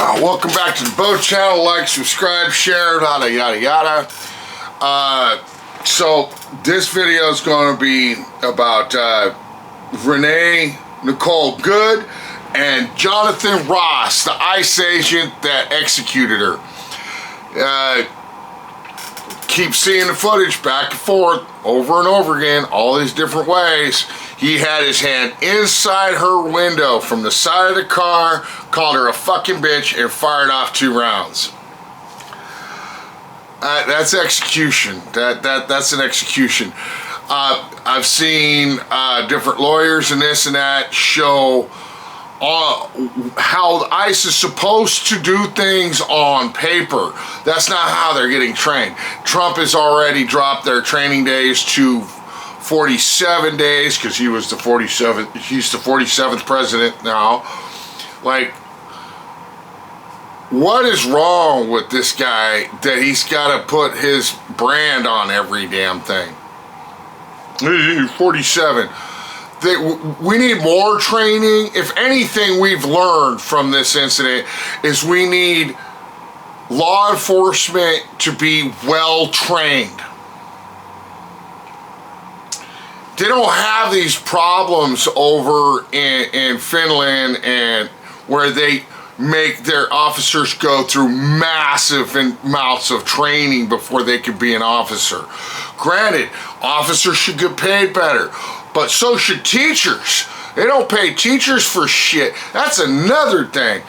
Welcome back to the Boat Channel. Like, subscribe, share, yada yada yada. So this video is going to be about Renee Nicole Good and Jonathan Ross, the ICE agent that executed her. Keep seeing the footage back and forth over and over again, all these different ways. He had his hand inside her window from the side of the car, called her a fucking bitch, and fired off 2 rounds. That's execution. That's an execution. I've seen different lawyers and this and that show how ICE is supposed to do things on paper. That's not how they're getting trained. Trump has already dropped their training days to 47 days because he was the 47th. He's the 47th president now. Like, what is wrong with this guy that he's got to put his brand on every damn thing? 47. We need more training. If anything we've learned from this incident is we need law enforcement to be well trained. They don't have these problems over in Finland and where they make their officers go through massive amounts of training before they can be an officer. Granted, officers should get paid better, but so should teachers. They don't pay teachers for shit. That's another thing.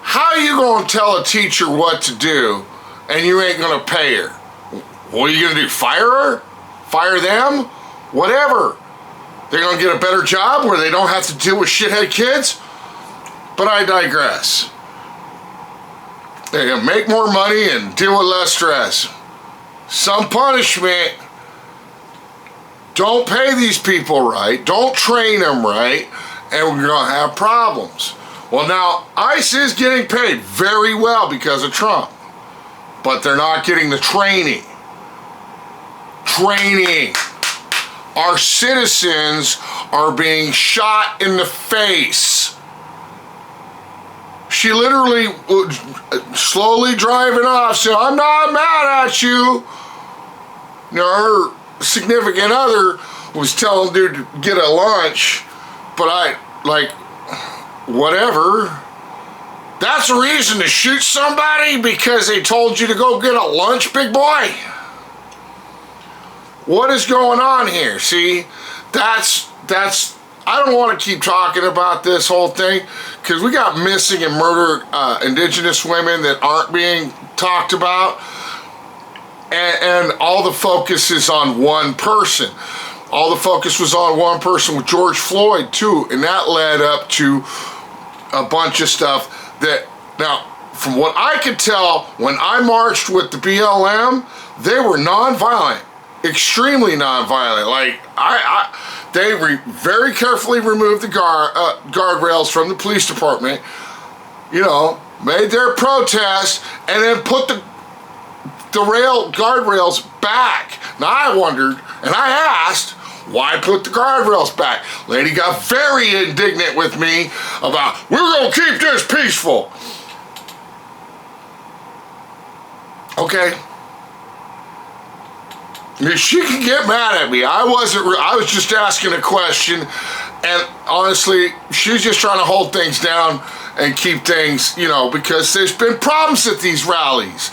How are you going to tell a teacher what to do and you ain't going to pay her? What are you going to do, fire her? Fire them? Whatever. They're going to get a better job where they don't have to deal with shithead kids? But I digress. They're going to make more money and deal with less stress. Some punishment. Don't pay these people right. Don't train them right. And we're going to have problems. Well, now, ICE is getting paid very well because of Trump. But they're not getting the training. Our citizens are being shot in the face. She literally slowly driving off saying, "I'm not mad at you." You know, her significant other was telling dude to get a lunch, but whatever. That's a reason to shoot somebody because they told you to go get a lunch, big boy? What is going on here? See, that's I don't want to keep talking about this whole thing because we got missing and murdered indigenous women that aren't being talked about, and all the focus is on one person. All the focus was on one person with George Floyd too, and that led up to a bunch of stuff that, now, from what I could tell, when I marched with the BLM, they were nonviolent. Extremely nonviolent. Like they very carefully removed the guardrails from the police department. You know, made their protest and then put the guardrails back. Now I wondered and I asked, why put the guardrails back? Lady got very indignant with me about, we're gonna keep this peaceful. Okay. She can get mad at me. I was just asking a question, and honestly, she's just trying to hold things down and keep things, you know, because there's been problems at these rallies.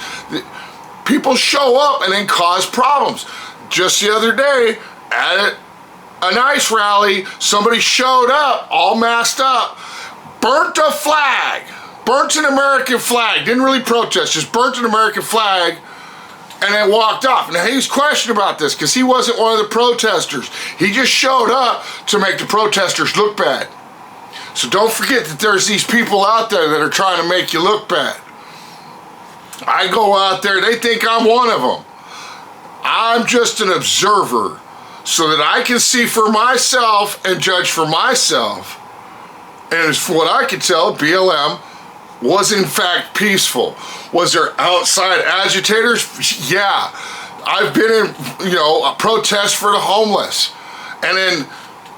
People show up and then cause problems. Just the other day, at an ICE rally, somebody showed up, all masked up, burnt a flag, burnt an American flag, didn't really protest, just burnt an American flag, and then walked off. Now, he's questioned about this because he wasn't one of the protesters. He just showed up to make the protesters look bad. So don't forget that there's these people out there that are trying to make you look bad. I go out there, they think I'm one of them. I'm just an observer so that I can see for myself and judge for myself. And as for what I can tell, BLM was in fact peaceful. Was there outside agitators? Yeah. I've been in, you know, a protest for the homeless. And then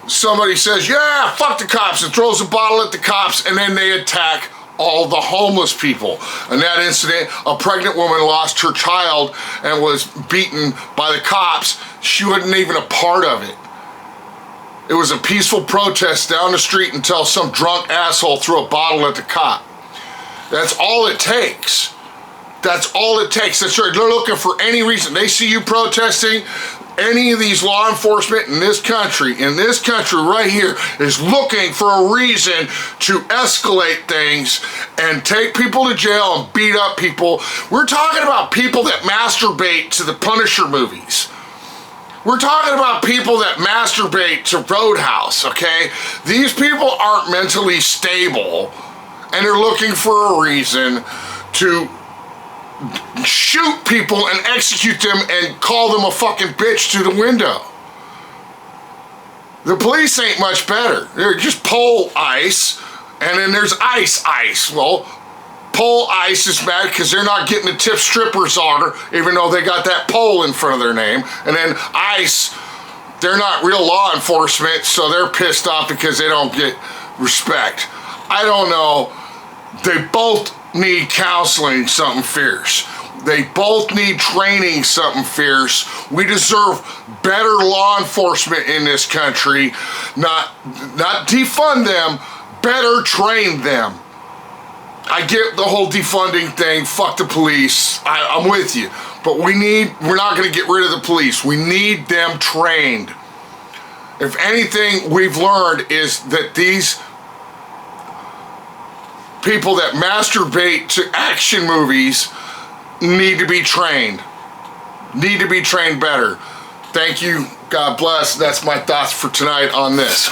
somebody says, yeah, fuck the cops, and throws a bottle at the cops, and then they attack all the homeless people. In that incident, a pregnant woman lost her child and was beaten by the cops. She wasn't even a part of it. It was a peaceful protest down the street until some drunk asshole threw a bottle at the cop. That's all it takes. That's all it takes. That's right. They're looking for any reason. They see you protesting. Any of these law enforcement in this country right here, is looking for a reason to escalate things and take people to jail and beat up people. We're talking about people that masturbate to the Punisher movies. We're talking about people that masturbate to Roadhouse, okay? These people aren't mentally stable, and they're looking for a reason to shoot people and execute them and call them a fucking bitch through the window. The police ain't much better. They're just pole ice, and then there's ice. Well, pole ice is mad because they're not getting the tip strippers on her, even though they got that pole in front of their name. And then ice, they're not real law enforcement, so they're pissed off because they don't get respect. I don't know. They both need counseling, something fierce. They both need training, something fierce. We deserve better law enforcement in this country. Not defund them, better train them. I get the whole defunding thing, fuck the police, I'm with you. But we're not gonna get rid of the police. We need them trained. If anything we've learned is that these people that masturbate to action movies need to be trained. Need to be trained better. Thank you. God bless. That's my thoughts for tonight on this.